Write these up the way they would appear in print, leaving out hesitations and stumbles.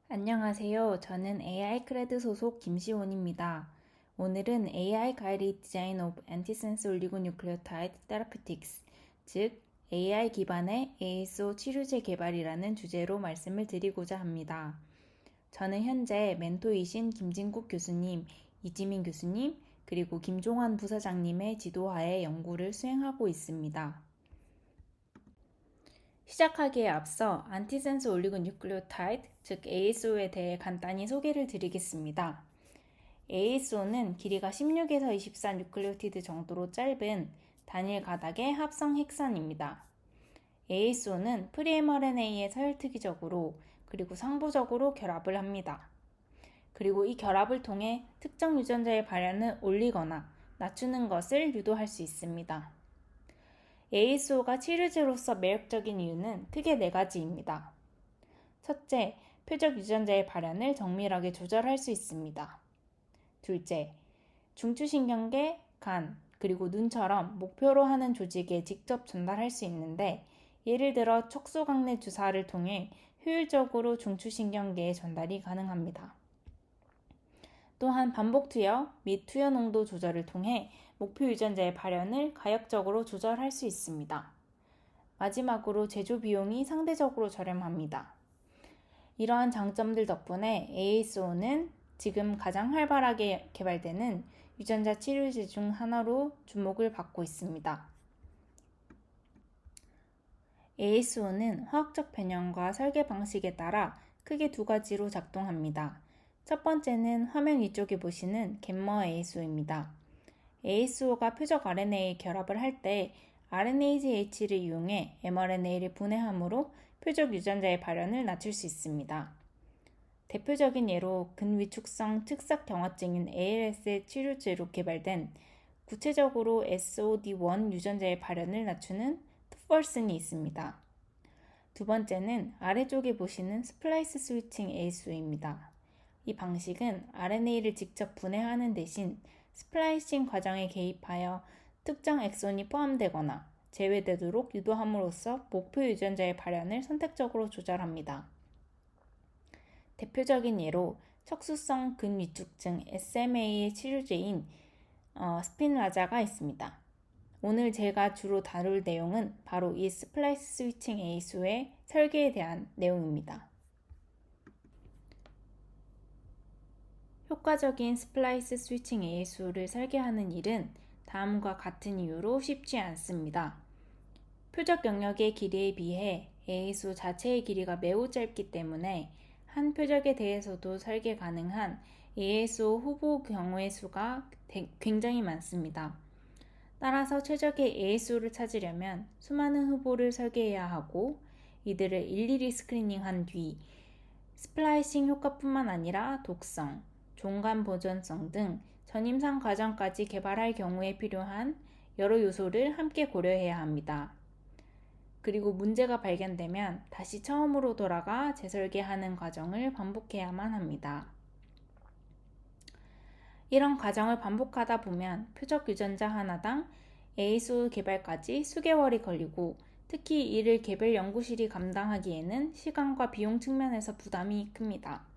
안녕하세요. 저는 AI 크레드 소속 김시온입니다. 오늘은 AI Guided Design of Antisense Oligonucleotide Therapeutics, 즉 AI 기반의 ASO 치료제 개발이라는 주제로 말씀을 드리고자 합니다. 저는 현재 멘토이신 김진국 교수님, 이지민 교수님, 그리고 김종환 부사장님의 지도하에 연구를 수행하고 있습니다. 시작하기에 앞서 안티센스 올리고뉴클레오타이드, 즉 ASO에 대해 간단히 소개를 드리겠습니다. ASO는 길이가 16에서 24 뉴클레오티드 정도로 짧은 단일 가닥의 합성 핵산입니다. ASO는 프리-mRNA에 서열특이적으로 그리고 상부적으로 결합을 합니다. 그리고 이 결합을 통해 특정 유전자의 발현을 올리거나 낮추는 것을 유도할 수 있습니다. ASO가 치료제로서 매력적인 이유는 크게 4가지입니다. 첫째, 표적 유전자의 발현을 정밀하게 조절할 수 있습니다. 둘째, 중추신경계, 간, 그리고 눈처럼 목표로 하는 조직에 직접 전달할 수 있는데, 예를 들어 척수강내 주사를 통해 효율적으로 중추신경계에 전달이 가능합니다. 또한 반복 투여 및 투여 농도 조절을 통해 목표 유전자의 발현을 가역적으로 조절할 수 있습니다. 마지막으로 제조 비용이 상대적으로 저렴합니다. 이러한 장점들 덕분에 ASO는 지금 가장 활발하게 개발되는 유전자 치료제 중 하나로 주목을 받고 있습니다. ASO는 화학적 변형과 설계 방식에 따라 크게 2가지로 작동합니다. 첫 번째는 화면 위쪽에 보시는 갯머 ASO입니다. ASO가 표적 RNA에 결합을 할 때 RNase H를 이용해 mRNA를 분해함으로 표적 유전자의 발현을 낮출 수 있습니다. 대표적인 예로 근위축성 특삭 경화증인 ALS의 치료제로 개발된 구체적으로 SOD1 유전자의 발현을 낮추는 토펄슨이 있습니다. 두 번째는 아래쪽에 보시는 스플라이스 스위칭 ASO입니다. 이 방식은 RNA를 직접 분해하는 대신 스플라이싱 과정에 개입하여 특정 엑손이 포함되거나 제외되도록 유도함으로써 목표 유전자의 발현을 선택적으로 조절합니다. 대표적인 예로 척수성 근위축증 SMA의 치료제인 스핀라자가 있습니다. 오늘 제가 주로 다룰 내용은 바로 이 스플라이스 스위칭 ASO의 설계에 대한 내용입니다. 효과적인 스플라이스 스위칭 ASO를 설계하는 일은 다음과 같은 이유로 쉽지 않습니다. 표적 영역의 길이에 비해 ASO 자체의 길이가 매우 짧기 때문에 한 표적에 대해서도 설계 가능한 ASO 후보 경우의 수가 굉장히 많습니다. 따라서 최적의 ASO를 찾으려면 수많은 후보를 설계해야 하고 이들을 일일이 스크리닝한 뒤 스플라이싱 효과뿐만 아니라 독성, 종감 보존성 등 전임상 과정까지 개발할 경우에 필요한 여러 요소를 함께 고려해야 합니다. 그리고 문제가 발견되면 다시 처음으로 돌아가 재설계하는 과정을 반복해야만 합니다. 이런 과정을 반복하다 보면 표적 유전자 하나당 ASO 개발까지 수개월이 걸리고 특히 이를 개별 연구실이 감당하기에는 시간과 비용 측면에서 부담이 큽니다.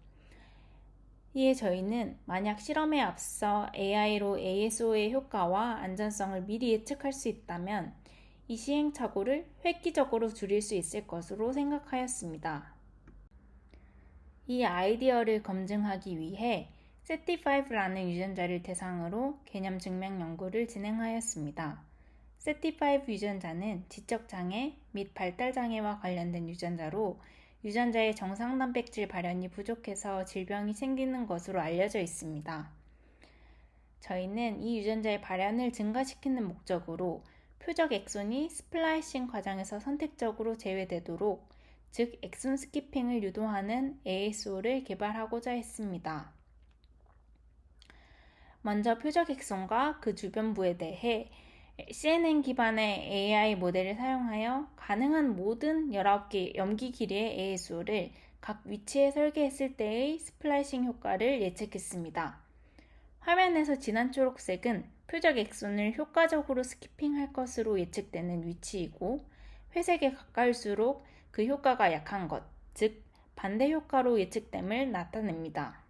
이에 저희는 만약 실험에 앞서 AI로 ASO의 효과와 안전성을 미리 예측할 수 있다면 이 시행착오를 획기적으로 줄일 수 있을 것으로 생각하였습니다. 이 아이디어를 검증하기 위해 SETI5라는 유전자를 대상으로 개념 증명 연구를 진행하였습니다. SETI5 유전자는 지적장애 및 발달장애와 관련된 유전자로 유전자의 정상 단백질 발현이 부족해서 질병이 생기는 것으로 알려져 있습니다. 저희는 이 유전자의 발현을 증가시키는 목적으로 표적 엑손이 스플라이싱 과정에서 선택적으로 제외되도록, 즉 엑손 스키핑을 유도하는 ASO를 개발하고자 했습니다. 먼저 표적 엑손과 그 주변부에 대해 CNN 기반의 AI 모델을 사용하여 가능한 모든 19개 염기 길이의 ASO를 각 위치에 설계했을 때의 스플라이싱 효과를 예측했습니다. 화면에서 진한 초록색은 표적 엑손을 효과적으로 스키핑할 것으로 예측되는 위치이고, 회색에 가까울수록 그 효과가 약한 것, 즉 반대 효과로 예측됨을 나타냅니다.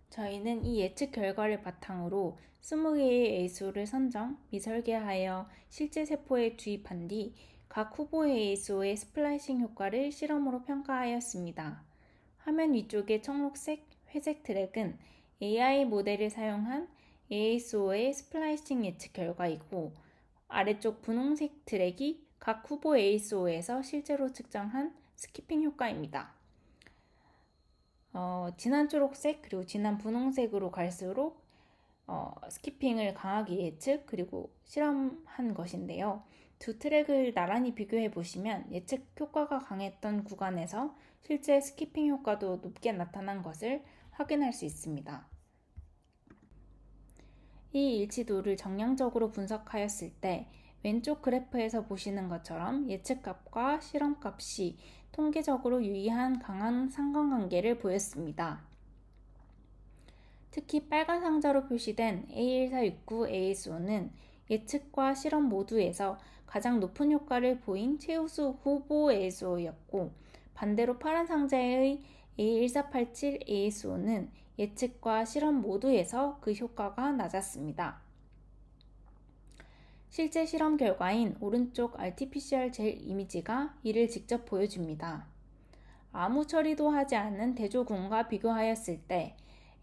저희는 이 예측 결과를 바탕으로 20개의 ASO를 선정, 미설계하여 실제 세포에 주입한 뒤 각 후보의 ASO의 스플라이싱 효과를 실험으로 평가하였습니다. 화면 위쪽의 청록색, 회색 트랙은 AI 모델을 사용한 ASO의 스플라이싱 예측 결과이고, 아래쪽 분홍색 트랙이 각 후보 ASO에서 실제로 측정한 스키핑 효과입니다. 진한 초록색 그리고 진한 분홍색으로 갈수록 스키핑을 강하게 예측 그리고 실험한 것인데요. 두 트랙을 나란히 비교해 보시면 예측 효과가 강했던 구간에서 실제 스키핑 효과도 높게 나타난 것을 확인할 수 있습니다. 이 일치도를 정량적으로 분석하였을 때 왼쪽 그래프에서 보시는 것처럼 예측값과 실험값이 통계적으로 유의한 강한 상관관계를 보였습니다. 특히 빨간 상자로 표시된 A1469 ASO는 예측과 실험 모두에서 가장 높은 효과를 보인 최우수 후보 ASO였고, 반대로 파란 상자의 A1487 ASO는 예측과 실험 모두에서 그 효과가 낮았습니다. 실제 실험 결과인 오른쪽 RT-PCR 젤 이미지가 이를 직접 보여줍니다. 아무 처리도 하지 않은 대조군과 비교하였을 때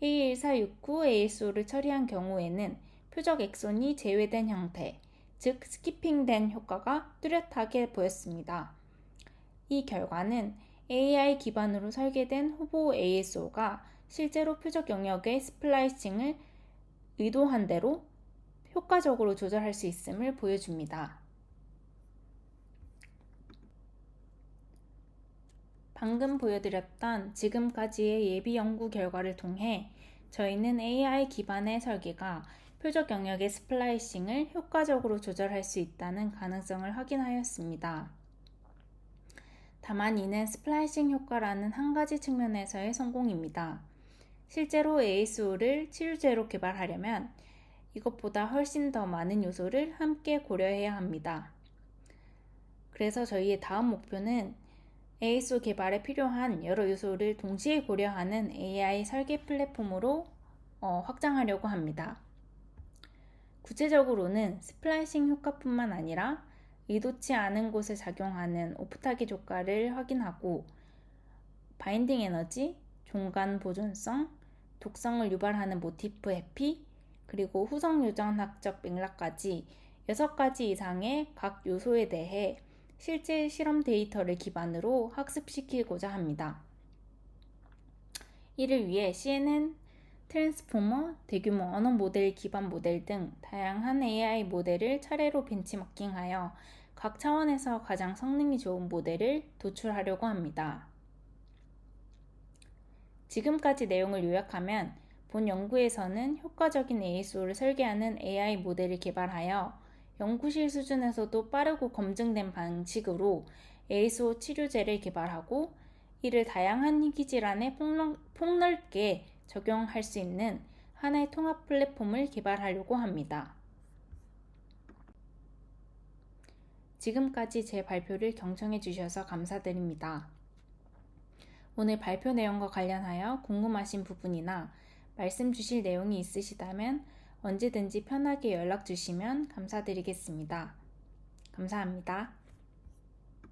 A1469 ASO를 처리한 경우에는 표적 엑손이 제외된 형태, 즉 스키핑된 효과가 뚜렷하게 보였습니다. 이 결과는 AI 기반으로 설계된 후보 ASO가 실제로 표적 영역의 스플라이싱을 의도한 대로 효과적으로 조절할 수 있음을 보여줍니다. 방금 보여드렸던 지금까지의 예비 연구 결과를 통해 저희는 AI 기반의 설계가 표적 영역의 스플라이싱을 효과적으로 조절할 수 있다는 가능성을 확인하였습니다. 다만 이는 스플라이싱 효과라는 한 가지 측면에서의 성공입니다. 실제로 ASO를 치료제로 개발하려면 이것보다 훨씬 더 많은 요소를 함께 고려해야 합니다. 그래서 저희의 다음 목표는 ASO 개발에 필요한 여러 요소를 동시에 고려하는 AI 설계 플랫폼으로 확장하려고 합니다. 구체적으로는 스플라이싱 효과뿐만 아니라 의도치 않은 곳에 작용하는 오프타깃 효과를 확인하고 바인딩 에너지, 종간 보존성, 독성을 유발하는 모티프 해피, 그리고 후성 유전학적 맥락까지 6가지 이상의 각 요소에 대해 실제 실험 데이터를 기반으로 학습시키고자 합니다. 이를 위해 CNN, 트랜스포머, 대규모 언어 모델 기반 모델 등 다양한 AI 모델을 차례로 벤치마킹하여 각 차원에서 가장 성능이 좋은 모델을 도출하려고 합니다. 지금까지 내용을 요약하면 본 연구에서는 효과적인 ASO를 설계하는 AI 모델을 개발하여 연구실 수준에서도 빠르고 검증된 방식으로 ASO 치료제를 개발하고 이를 다양한 희귀질환에 폭넓게 적용할 수 있는 하나의 통합 플랫폼을 개발하려고 합니다. 지금까지 제 발표를 경청해 주셔서 감사드립니다. 오늘 발표 내용과 관련하여 궁금하신 부분이나 말씀 주실 내용이 있으시다면 언제든지 편하게 연락 주시면 감사드리겠습니다. 감사합니다.